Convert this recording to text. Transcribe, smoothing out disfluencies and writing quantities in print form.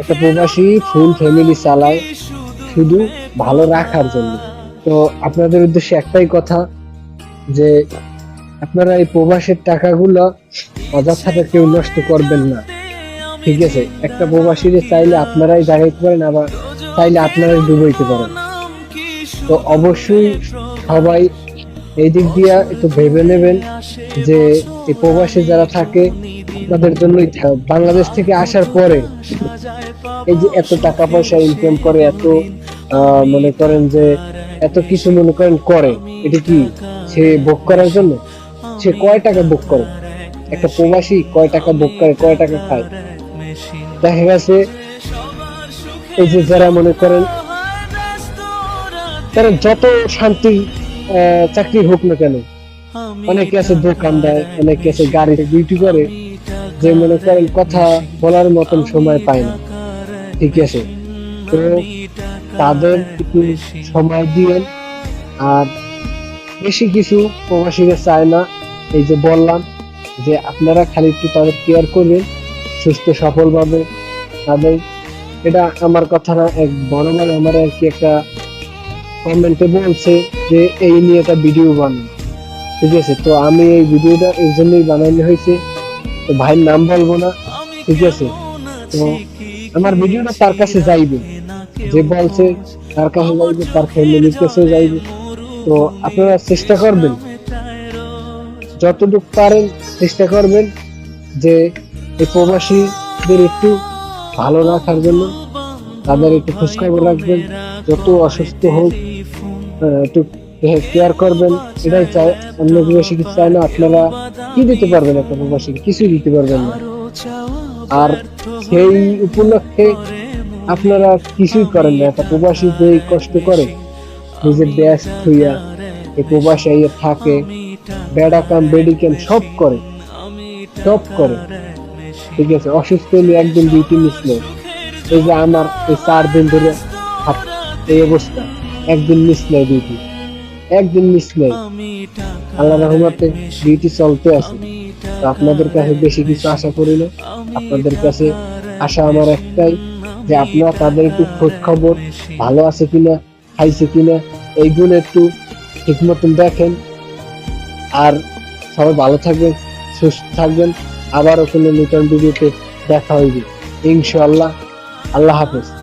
একটা প্রবাসী full family চালায় শুধু ভালো রাখার জন্য। তো আপনাদের উদ্দেশ্যে একটাই কথা, যে আপনারা এই প্রবাসের টাকাগুলো অযথাটা কেউ নষ্ট করবেন না। ঠিক আছে, একটা প্রবাসীরে চাইলে আপনারাই জাগাইতে পারেন, আবার চাইলে আপনারাই ডুবাইতে পারেন। তো অবশ্যই সবাই এই দিক দিয়ে একটু ভেবে নেবেন যে এই প্রবাসী যারা থাকে তাদের জন্যই বাংলাদেশ থেকে আসার পরে এই যে এত টাকা পয়সা ইনকাম করে, এত মনে করেন যে এত কিছু মনে করেন করে, এটা কি সে ভোগ করার জন্য? সে কয় টাকা ভোগ করে? একটা প্রবাসী কয় টাকা ভোগ করে, কয় টাকা খায়? দেখা গেছে এই যে যারা মনে করেন তারা যত শান্তি চাকরি হোক না কেন, অনেকে আছে দোকান দেয়, অনেকে আছে গাড়িতে ডিউটি করে, যে মনে করেন কথা বলার মতন সময় পায় না। ঠিক আছে, তো তাদের একটু সময় দিয়েন। আর বেশি কিছু প্রবাসীরা চায় না, এই যে বললাম যে আপনারা খালি একটু তাদের কেয়ার করবেন সুস্থ সফল ভাবে তাদের। এটা আমার কথা না, এক বড় ভাই আমার আর কি একটা কমেন্টে বলছে যে এই নিয়ে একটা ভিডিও বানান। ঠিক আছে, তো আমি এই ভিডিওটা এই জন্যই বানানো হয়েছে, তো ভাইয়ের নাম বলবো না। ঠিক আছে, তো আমার ভিডিওটা তার কাছে যাইবে, যে বলছে তার কাছে যাইবে, তার ফ্যামিলির কাছে যাইবে। তো আপনারা চেষ্টা করবেন, যতটুকু পারেন চেষ্টা করবেন যে এই প্রবাসীদের একটু ভালো রাখার জন্য, তাদের একটু খোঁজখবর রাখবেন, যত অসুস্থ হোক একটু কেয়ার করবেন। এটাই চাই, অন্য প্রবাসী কিছু চায় না। আপনারা কি দিতে পারবেন একটা প্রবাসীকে? কিছুই দিতে পারবেন না। আর সেই উপলক্ষে আপনারা কিছুই করেন না। একটা প্রবাসী যে কষ্ট করে নিজের দেশ থুইয়া এই প্রবাসী থাকে, বেড়া কাম বেডি কাম সব করে, সব করে। ঠিক আছে, অসুস্থ হলে একদিন ডিউটি মিসলে, এই যে আমার এই 4 দিন ধরে এই অবস্থা, একদিন মিসলে ডিউটি, একদিন মিসলে। আল্লাহ রহমতে ডিউটি চলতে আছে। তো আপনাদের কাছে বেশি কিছু আশা করি না। আপনাদের কাছে আশা আমার একটাই, যে আপনারা তাদের একটু খোঁজ খবর, ভালো আছে কিনা, খাইছে কিনা, এইগুলো একটু ঠিক মতন দেখেন। আর সবাই ভালো থাকবেন, সুস্থ থাকবেন। আবারও কোনো নতুন ভিডিওতে দেখা হইবে ইনশাআল্লাহ। আল্লাহ হাফেজ।